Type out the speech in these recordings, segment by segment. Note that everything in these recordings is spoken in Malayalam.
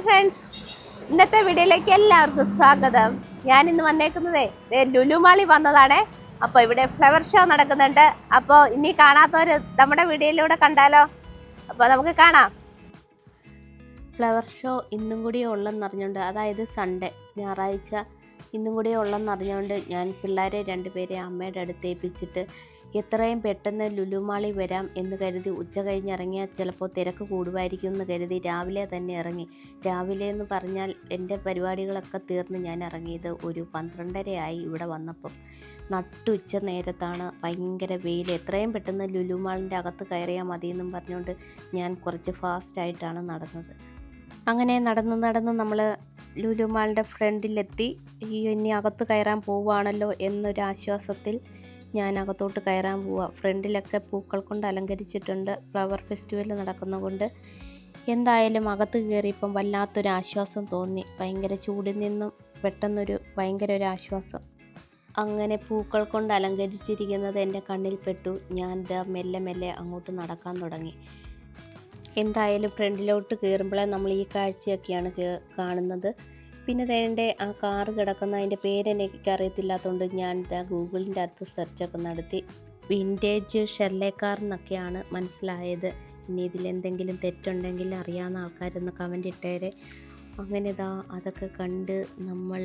ഫ്രണ്ട്സ്, ഇന്നത്തെ വീഡിയോയിലേക്ക് എല്ലാവർക്കും സ്വാഗതം. ഞാൻ ഇന്ന് വന്നേക്കുന്നതേ ലുലു മാളിൽ വന്നതാണ്. അപ്പോൾ ഇവിടെ ഫ്ലവർ ഷോ നടക്കുന്നുണ്ട്. അപ്പോൾ ഇനി കാണാത്തവർ നമ്മുടെ വീഡിയോയിലൂടെ കണ്ടാലോ? അപ്പോൾ നമുക്ക് കാണാം. ഫ്ലവർ ഷോ ഇന്നും കൂടി ഉള്ളെന്നറിഞ്ഞുകൊണ്ട്, അതായത് സൺഡേ ഞായറാഴ്ച ഇന്നും കൂടി ഉള്ളെന്നറിഞ്ഞുകൊണ്ട് ഞാൻ പിള്ളേരെ രണ്ടുപേരെ അമ്മയുടെ അടുത്ത് ഏൽപ്പിച്ചിട്ട് എത്രയും പെട്ടെന്ന് ലുലു മാളിൽ വരാം എന്ന് കരുതി ഉച്ച കഴിഞ്ഞിറങ്ങിയാൽ ചിലപ്പോൾ തിരക്ക് കൂടുമായിരിക്കും എന്ന് കരുതി രാവിലെ തന്നെ ഇറങ്ങി. രാവിലെ എന്ന് പറഞ്ഞാൽ എൻ്റെ പരിപാടികളൊക്കെ തീർന്ന് ഞാൻ ഇറങ്ങിയത് ഒരു 12:30 ആയി. ഇവിടെ വന്നപ്പം നട്ടുച്ച നേരത്താണ്, ഭയങ്കര വെയിൽ. എത്രയും പെട്ടെന്ന് ലുലു മാളിൻ്റെ അകത്ത് കയറിയാൽ മതിയെന്നും പറഞ്ഞുകൊണ്ട് ഞാൻ കുറച്ച് ഫാസ്റ്റായിട്ടാണ് നടന്നത്. അങ്ങനെ നടന്ന് നമ്മൾ ലുലു മാളിൻ്റെ ഫ്രണ്ടിലെത്തി. ഇനി അകത്ത് കയറാൻ പോവുകയാണല്ലോ എന്നൊരു ആശ്വാസത്തിൽ ഞാൻ അകത്തോട്ട് കയറാൻ പോവാം. ഫ്രണ്ടിലൊക്കെ പൂക്കൾ കൊണ്ട് അലങ്കരിച്ചിട്ടുണ്ട്. ഫ്ലവർ ഫെസ്റ്റിവൽ നടക്കുന്നതുകൊണ്ട് എന്തായാലും അകത്ത് കയറിയപ്പം വല്ലാത്തൊരു ആശ്വാസം തോന്നി. ഭയങ്കര ചൂടിൽ നിന്നും പെട്ടെന്നൊരു ഭയങ്കര ഒരു ആശ്വാസം. അങ്ങനെ പൂക്കൾ കൊണ്ട് അലങ്കരിച്ചിരിക്കുന്നത് എൻ്റെ കണ്ണിൽ പെട്ടു. ഞാൻ മെല്ലെ അങ്ങോട്ട് നടക്കാൻ തുടങ്ങി. എന്തായാലും ഫ്രണ്ടിലോട്ട് കയറുമ്പോഴേ നമ്മൾ ഈ കാഴ്ചയൊക്കെയാണ് കാണുന്നത്. പിന്നെ വേണ്ട ആ കാറ് കിടക്കുന്ന അതിൻ്റെ പേരെനിക്ക് അറിയത്തില്ലാത്തതുകൊണ്ട് ഞാൻ ഗൂഗിളിൻ്റെ അകത്ത് സെർച്ചൊക്കെ നടത്തി. വിൻറ്റേജ് ഷെർലെ കാർ എന്നൊക്കെയാണ് മനസ്സിലായത്. ഇനി ഇതിലെന്തെങ്കിലും തെറ്റുണ്ടെങ്കിൽ അറിയാവുന്ന ആൾക്കാരൊന്ന് കമൻ്റ് ഇട്ടേരെ. അങ്ങനെ അതൊക്കെ കണ്ട് നമ്മൾ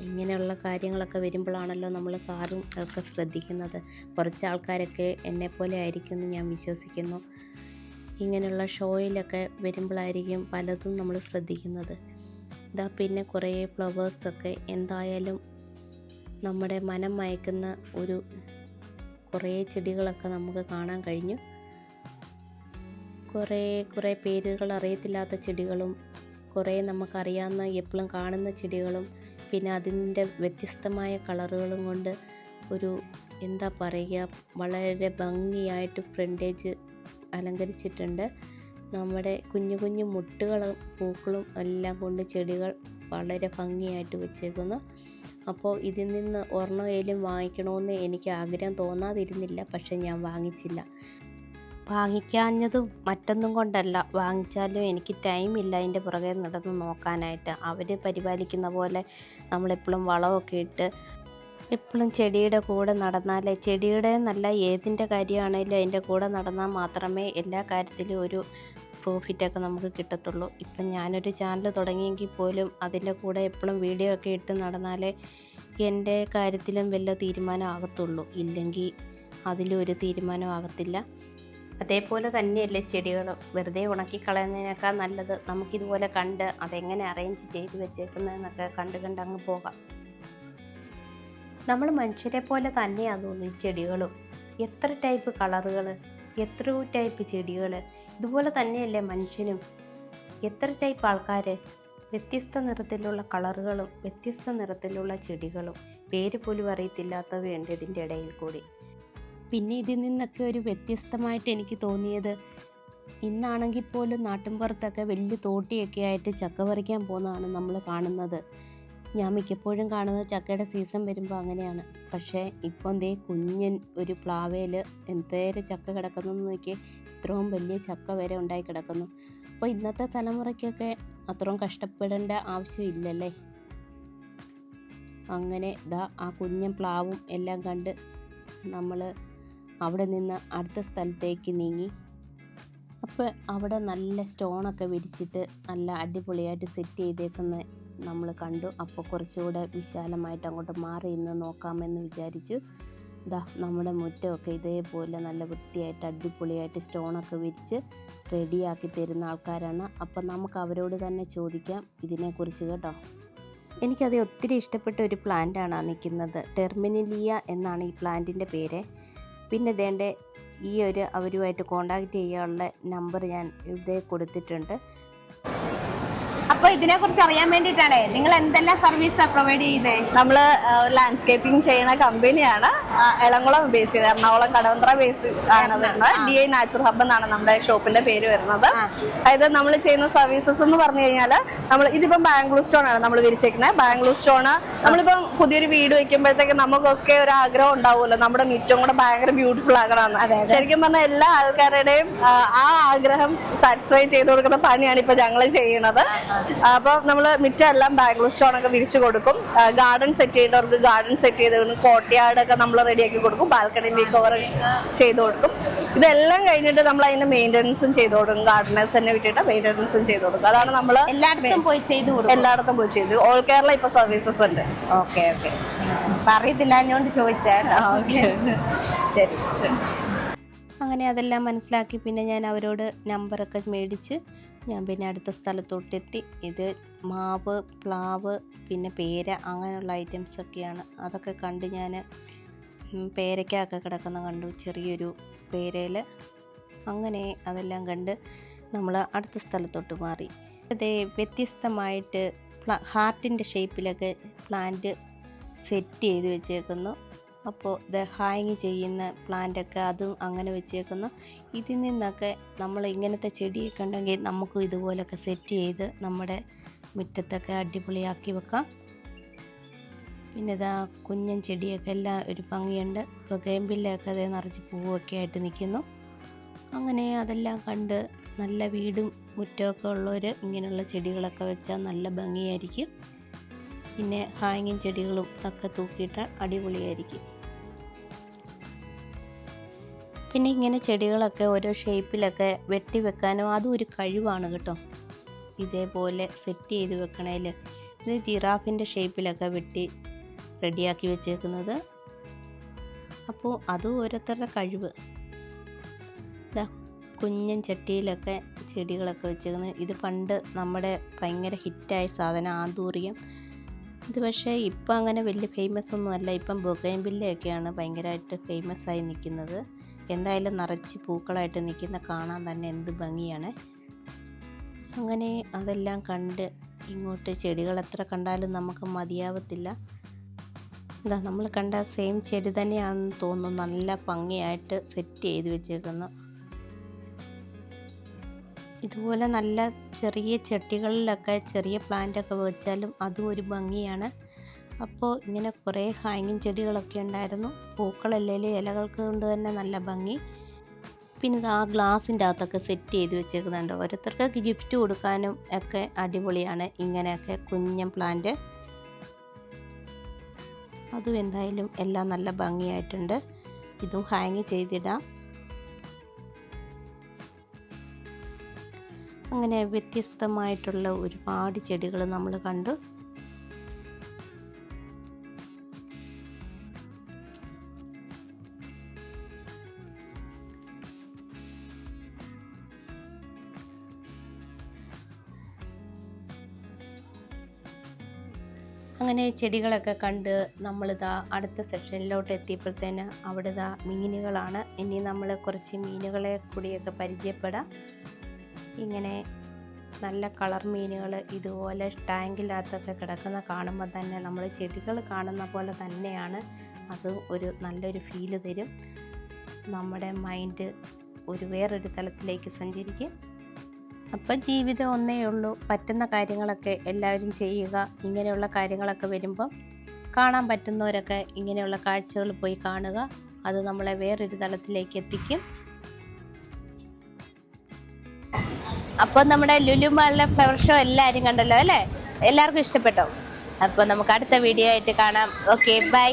ഇങ്ങനെയുള്ള കാര്യങ്ങളൊക്കെ വരുമ്പോഴാണല്ലോ നമ്മൾ കാറും ഒക്കെ ശ്രദ്ധിക്കുന്നത്. കുറച്ച് ആൾക്കാരൊക്കെ എന്നെപ്പോലെ ആയിരിക്കും എന്ന് ഞാൻ വിശ്വസിക്കുന്നു. ഇങ്ങനെയുള്ള ഷോയിലൊക്കെ വരുമ്പോഴായിരിക്കും പലതും നമ്മൾ ശ്രദ്ധിക്കുന്നത്. പിന്നെ കുറേ ഫ്ലവേഴ്സൊക്കെ എന്തായാലും നമ്മുടെ മനം മയക്കുന്ന കുറേ ചെടികളൊക്കെ നമുക്ക് കാണാൻ കഴിഞ്ഞു. കുറേ പേരുകൾ അറിയത്തില്ലാത്ത ചെടികളും കുറേ നമുക്കറിയാവുന്ന എപ്പോഴും കാണുന്ന ചെടികളും പിന്നെ അതിൻ്റെ വ്യത്യസ്തമായ കളറുകളും കൊണ്ട് എന്താ പറയുക, വളരെ ഭംഗിയായിട്ട് ഫ്രണ്ടേജ് അലങ്കരിച്ചിട്ടുണ്ട്. നമ്മുടെ കുഞ്ഞു മുട്ടുകളും പൂക്കളും എല്ലാം കൊണ്ട് ചെടികൾ വളരെ ഭംഗിയായിട്ട് വെച്ചേക്കുന്നു. അപ്പോൾ ഇതിൽ നിന്ന് ഒരെണ്ണമെങ്കിലും വാങ്ങിക്കണമെന്ന് എനിക്ക് ആഗ്രഹം തോന്നാതിരുന്നില്ല. പക്ഷെ ഞാൻ വാങ്ങിച്ചില്ല. വാങ്ങിക്കാഞ്ഞതും മറ്റൊന്നും കൊണ്ടല്ല, വാങ്ങിച്ചാലും എനിക്ക് ടൈമില്ല അതിൻ്റെ പുറകെ നടന്ന് നോക്കാനായിട്ട്. അവർ പരിപാലിക്കുന്ന പോലെ നമ്മളെപ്പോഴും വളമൊക്കെ ഇട്ട് എപ്പോഴും ചെടിയുടെ കൂടെ നടന്നാലേ, ചെടിയുടെ നല്ല ഏതിൻ്റെ കാര്യമാണെങ്കിലും അതിൻ്റെ കൂടെ നടന്നാൽ മാത്രമേ എല്ലാ കാര്യത്തിലും ഒരു പ്രോഫിറ്റൊക്കെ നമുക്ക് കിട്ടത്തുള്ളൂ. ഇപ്പം ഞാനൊരു ചാനൽ തുടങ്ങിയെങ്കിൽ പോലും അതിൻ്റെ കൂടെ എപ്പോഴും വീഡിയോ ഒക്കെ ഇട്ട് നടന്നാലേ എൻ്റെ കാര്യത്തിലും വല്ല തീരുമാനം ആകത്തുള്ളൂ. ഇല്ലെങ്കിൽ അതിലൊരു തീരുമാനം ആകത്തില്ല. അതേപോലെ തന്നെയല്ലേ ചെടികൾ. വെറുതെ ഉണക്കിക്കളയുന്നതിനേക്കാൾ നല്ലത് നമുക്കിതുപോലെ കണ്ട് അതെങ്ങനെ അറേഞ്ച് ചെയ്ത് വെച്ചേക്കുന്നതെന്നൊക്കെ കണ്ട് അങ്ങ് പോകാം. നമ്മൾ മനുഷ്യരെ പോലെ തന്നെയാണ് തോന്നുന്നു ഈ ചെടികളും. എത്ര ടൈപ്പ് കളറുകൾ, എത്രയോ ടൈപ്പ് ചെടികൾ. ഇതുപോലെ തന്നെയല്ലേ മനുഷ്യനും. എത്ര ടൈപ്പ് ആൾക്കാർ, വ്യത്യസ്ത നിറത്തിലുള്ള കളറുകളും വ്യത്യസ്ത നിറത്തിലുള്ള ചെടികളും. പേര് പോലും അറിയത്തില്ലാത്തവയുണ്ട് ഇതിൻ്റെ ഇടയിൽ കൂടി. പിന്നെ ഇതിൽ നിന്നൊക്കെ ഒരു വ്യത്യസ്തമായിട്ട് എനിക്ക് തോന്നിയത്, ഇന്നാണെങ്കിൽ പോലും നാട്ടിൻപുറത്തൊക്കെ വലിയ തോട്ടിയൊക്കെ ആയിട്ട് ചക്ക പറിക്കാൻ പോകുന്നതാണ് നമ്മൾ കാണുന്നത്. ഞാൻ മിക്കപ്പോഴും കാണുന്നത് ചക്കയുടെ സീസൺ വരുമ്പോൾ അങ്ങനെയാണ്. പക്ഷേ ഇപ്പം കുഞ്ഞൻ ഒരു പ്ലാവയിൽ എന്തേരം ചക്ക കിടക്കുന്നതെന്ന് നോക്കി, ഇത്രയും വലിയ ചക്ക വരെ ഉണ്ടായി കിടക്കുന്നു. അപ്പോൾ ഇന്നത്തെ തലമുറയ്ക്കൊക്കെ അത്രയും കഷ്ടപ്പെടേണ്ട ആവശ്യമില്ലല്ലേ. അങ്ങനെ ആ കുഞ്ഞൻ പ്ലാവും എല്ലാം കണ്ട് നമ്മൾ അവിടെ നിന്ന് അടുത്ത സ്ഥലത്തേക്ക് നീങ്ങി. അപ്പോൾ അവിടെ നല്ല സ്റ്റോണൊക്കെ വിരിച്ചിട്ട് നല്ല അടിപൊളിയായിട്ട് സെറ്റ് ചെയ്തേക്കുന്ന നമ്മൾ കണ്ടു. അപ്പോൾ കുറച്ചുകൂടെ വിശാലമായിട്ട് അങ്ങോട്ട് മാറി ഇന്ന് നോക്കാമെന്ന് വിചാരിച്ചു. നമ്മുടെ മുറ്റമൊക്കെ ഇതേപോലെ നല്ല വൃത്തിയായിട്ട് അടിപൊളിയായിട്ട് സ്റ്റോണൊക്കെ വിരിച്ച് റെഡിയാക്കി തരുന്ന ആൾക്കാരാണ്. അപ്പം നമുക്ക് അവരോട് തന്നെ ചോദിക്കാം ഇതിനെക്കുറിച്ച് കേട്ടോ. എനിക്കത് ഒത്തിരി ഇഷ്ടപ്പെട്ട ഒരു പ്ലാന്റാണ് നിൽക്കുന്നത്. ടെർമിനിലിയ എന്നാണ് ഈ പ്ലാന്റിൻ്റെ പേര്. പിന്നെ അവരുമായിട്ട് കോണ്ടാക്റ്റ് ചെയ്യാനുള്ള നമ്പർ ഞാൻ ഇവിടെ കൊടുത്തിട്ടുണ്ട്. അപ്പോൾ ഇതിനെക്കുറിച്ച് അറിയാൻ വേണ്ടിയിട്ടാണ് നിങ്ങൾ എന്തെല്ലാം സർവീസാണ് പ്രൊവൈഡ് ചെയ്തേ? നമ്മൾ ലാൻഡ്സ്കേപ്പിംഗ് ചെയ്യുന്ന കമ്പനിയാണ്. എളംകുളം ബേസ് ചെയ്ത്, എറണാകുളം കടവന്ത്ര ബേസ് ആണ് വരുന്നത്. DI നാച്ചുറൽ ഹബ് എന്നാണ് നമ്മുടെ ഷോപ്പിന്റെ പേര് വരുന്നത്. അതായത് നമ്മൾ ചെയ്യുന്ന സർവീസസ് എന്ന് പറഞ്ഞു കഴിഞ്ഞാൽ, ഇതിപ്പം ബാംഗ്ലൂർ സ്റ്റോൺ ആണ് നമ്മൾ വിരിച്ചേക്കുന്നത്. ബാംഗ്ലൂർ സ്റ്റോണ് നമ്മളിപ്പം പുതിയൊരു വീട് വെക്കുമ്പോഴത്തേക്ക് നമുക്കൊക്കെ ഒരു ആഗ്രഹം ഉണ്ടാവുമല്ലോ, നമ്മുടെ മുറ്റം കൂടെ ഭയങ്കര ബ്യൂട്ടിഫുൾ ആകണമെന്ന്. ശരിക്കും പറഞ്ഞാൽ എല്ലാ ആൾക്കാരുടെയും ആ ആഗ്രഹം സാറ്റിസ്ഫൈ ചെയ്ത് കൊടുക്കുന്ന പണിയാണ് ഇപ്പൊ ഞങ്ങൾ ചെയ്യുന്നത്. അപ്പോൾ നമ്മൾ മിറ്റെല്ലാം ബാംഗ്ലൂർ സ്റ്റോൺ ഒക്കെ വിരിച്ചു കൊടുക്കും. ഗാർഡൻ സെറ്റ് ചെയ്തവർക്ക് ഗാർഡൻ സെറ്റ് ചെയ്ത് കൊടുക്കും. കോർട്ട്യാർഡ് ഒക്കെ നമ്മൾ റെഡിയാക്കി കൊടുക്കും. ബാൽക്കണി മേക്ക് ഓവർ ചെയ്ത് കൊടുക്കും. ഇതെല്ലാം കഴിഞ്ഞിട്ട് നമ്മൾ അതിന്റെ മെയിൻ്റനൻസും ചെയ്ത് കൊടുക്കും. ഗാർഡനേഴ്സ് തന്നെ വിട്ടിട്ട് മെയിൻ്റനൻസും ചെയ്ത് കൊടുക്കും. അതാണ് നമ്മൾ എല്ലായിടത്തും പോയി ചെയ്തു. ഓൾ കേരള ഇപ്പൊ സർവീസസ് ഉണ്ട്. ഓക്കെ ഓക്കെ, അറിയത്തില്ല അതുകൊണ്ട് ചോദിച്ചാൽ. ശരി. അങ്ങനെ അതെല്ലാം മനസ്സിലാക്കി പിന്നെ ഞാൻ അവരോട് നമ്പറൊക്കെ മേടിച്ച് ഞാൻ പിന്നെ അടുത്ത സ്ഥലത്തോട്ടെത്തി. ഇത് മാവ്, പ്ലാവ്, പിന്നെ പേര, അങ്ങനെയുള്ള ഐറ്റംസൊക്കെയാണ്. അതൊക്കെ കണ്ട് ഞാൻ പേരയ്ക്കൊക്കെ കിടക്കുന്ന കണ്ടു, ചെറിയൊരു പേരയിൽ. അങ്ങനെ അതെല്ലാം കണ്ട് നമ്മൾ അടുത്ത സ്ഥലത്തോട്ട് മാറി. അതേ വ്യത്യസ്തമായിട്ട് ഹാർട്ടിൻ്റെ ഷേപ്പിലൊക്കെ പ്ലാന്റ് സെറ്റ് ചെയ്ത് വെച്ചേക്കുന്നു. അപ്പോൾ ഇത് ഹാങ് ചെയ്യുന്ന പ്ലാന്റൊക്കെ അതും അങ്ങനെ വെച്ചേക്കുന്നു. ഇതിൽ നിന്നൊക്കെ നമ്മൾ ഇങ്ങനത്തെ ചെടിയൊക്കെ ഉണ്ടെങ്കിൽ നമുക്കും ഇതുപോലൊക്കെ സെറ്റ് ചെയ്ത് നമ്മുടെ മുറ്റത്തൊക്കെ അടിപൊളിയാക്കി വെക്കാം. പിന്നെ ഇതാ കുഞ്ഞൻ ചെടിയൊക്കെ എല്ലാം ഒരു ഭംഗിയുണ്ട്. ഇപ്പോൾ ഗേമ്പിലൊക്കെ അതേ നിറച്ച് പൂവൊക്കെ ആയിട്ട് നിൽക്കുന്നു. അങ്ങനെ അതെല്ലാം കണ്ട് നല്ല വീടും മുറ്റമൊക്കെ ഉള്ളവർ ഇങ്ങനെയുള്ള ചെടികളൊക്കെ വെച്ചാൽ നല്ല ഭംഗിയായിരിക്കും. പിന്നെ ഹാങ്ങിങ് ചെടികളും ഒക്കെ തൂക്കിയിട്ട് അടിപൊളിയായിരിക്കും. പിന്നെ ഇങ്ങനെ ചെടികളൊക്കെ ഓരോ ഷേപ്പിലൊക്കെ വെട്ടി വെക്കാനും അതും ഒരു കഴിവാണ് കേട്ടോ. ഇതേപോലെ സെറ്റ് ചെയ്ത് വെക്കണേൽ ഇത് ജിറാഫിൻ്റെ ഷേപ്പിലൊക്കെ വെട്ടി റെഡിയാക്കി വെച്ചേക്കുന്നത്. അപ്പോൾ അതും ഓരോരുത്തരുടെ കഴിവ്. ഇതാ കുഞ്ഞൻ ചട്ടിയിലൊക്കെ ചെടികളൊക്കെ വെച്ചേക്കുന്നത്. ഇത് പണ്ട് നമ്മുടെ ഭയങ്കര ഹിറ്റായ സാധനം ആന്തൂറിയം. ഇത് പക്ഷേ ഇപ്പം അങ്ങനെ വലിയ ഫേമസ് ഒന്നും അല്ല. ഇപ്പം ബൊഗൈൻവില്ലയൊക്കെയാണ് ഭയങ്കരമായിട്ട് ഫേമസ് ആയി നിൽക്കുന്നത്. എന്തായാലും നിറച്ച് പൂക്കളായിട്ട് നിൽക്കുന്ന കാണാൻ തന്നെ എന്ത് ഭംഗിയാണ്. അങ്ങനെ അതെല്ലാം കണ്ട് ഇങ്ങോട്ട് ചെടികൾ എത്ര കണ്ടാലും നമുക്ക് മതിയാവത്തില്ല. ഇതാ നമ്മൾ കണ്ട സെയിം ചെടി തന്നെയാണെന്ന് തോന്നുന്നു. നല്ല ഭംഗിയായിട്ട് സെറ്റ് ചെയ്ത് വെച്ചേക്കുന്നു. ഇതുപോലെ നല്ല ചെറിയ ചട്ടികളിലൊക്കെ ചെറിയ പ്ലാന്റൊക്കെ വെച്ചാലും അതും ഒരു ഭംഗിയാണ്. അപ്പോൾ ഇങ്ങനെ കുറേ ഹാങ്ങിങ് ചെടികളൊക്കെ ഉണ്ടായിരുന്നു. പൂക്കളല്ലേലും ഇലകൾക്ക് കൊണ്ട് തന്നെ നല്ല ഭംഗി. പിന്നെ ഇത് ആ ഗ്ലാസിൻ്റെ അകത്തൊക്കെ സെറ്റ് ചെയ്ത് വെച്ചേക്കുന്നുണ്ട്. ഓരോരുത്തർക്ക് ഗിഫ്റ്റ് കൊടുക്കാനും ഒക്കെ അടിപൊളിയാണ് ഇങ്ങനെയൊക്കെ കുഞ്ഞൻ പ്ലാന്റ്. അതും എന്തായാലും എല്ലാം നല്ല ഭംഗിയായിട്ടുണ്ട്. ഇതും ഹാങ് ചെയ്തിടാം. അങ്ങനെ വ്യത്യസ്തമായിട്ടുള്ള ഒരുപാട് ചെടികൾ നമ്മൾ കണ്ടു. അങ്ങനെ ചെടികളൊക്കെ കണ്ട് നമ്മളിതാ അടുത്ത സെക്ഷനിലോട്ട് എത്തിയപ്പോഴത്തേന് അവിടെ ഇതാ മീനുകളാണ്. ഇനി നമ്മൾ കുറച്ച് മീനുകളെ കൂടിയൊക്കെ പരിചയപ്പെടാം. ഇങ്ങനെ നല്ല കളർ മീനുകൾ ഇതുപോലെ ടാങ്കിനകത്തൊക്കെ കിടക്കുന്ന കാണുമ്പോൾ തന്നെ നമ്മൾ ചെടികൾ കാണുന്ന പോലെ തന്നെയാണ്. അത് ഒരു നല്ലൊരു ഫീല് തരും. നമ്മുടെ മൈൻഡ് വേറൊരു തലത്തിലേക്ക് സഞ്ചരിക്കും. അപ്പം ജീവിതം ഒന്നേ ഉള്ളൂ. പറ്റുന്ന കാര്യങ്ങളൊക്കെ എല്ലാവരും ചെയ്യുക. ഇങ്ങനെയുള്ള കാര്യങ്ങളൊക്കെ വരുമ്പം കാണാൻ പറ്റുന്നവരൊക്കെ ഇങ്ങനെയുള്ള കാഴ്ചകൾ പോയി കാണുക. അത് നമ്മളെ വേറൊരു തലത്തിലേക്ക് എത്തിക്കും. അപ്പോൾ നമ്മുടെ ലുലു മാളിലെ ഫ്ലവർ ഷോ എല്ലാവരും കണ്ടല്ലോ അല്ലേ? എല്ലാവർക്കും ഇഷ്ടപ്പെട്ടോ? അപ്പോൾ നമുക്ക് അടുത്ത വീഡിയോ ആയിട്ട് കാണാം. Okay, by.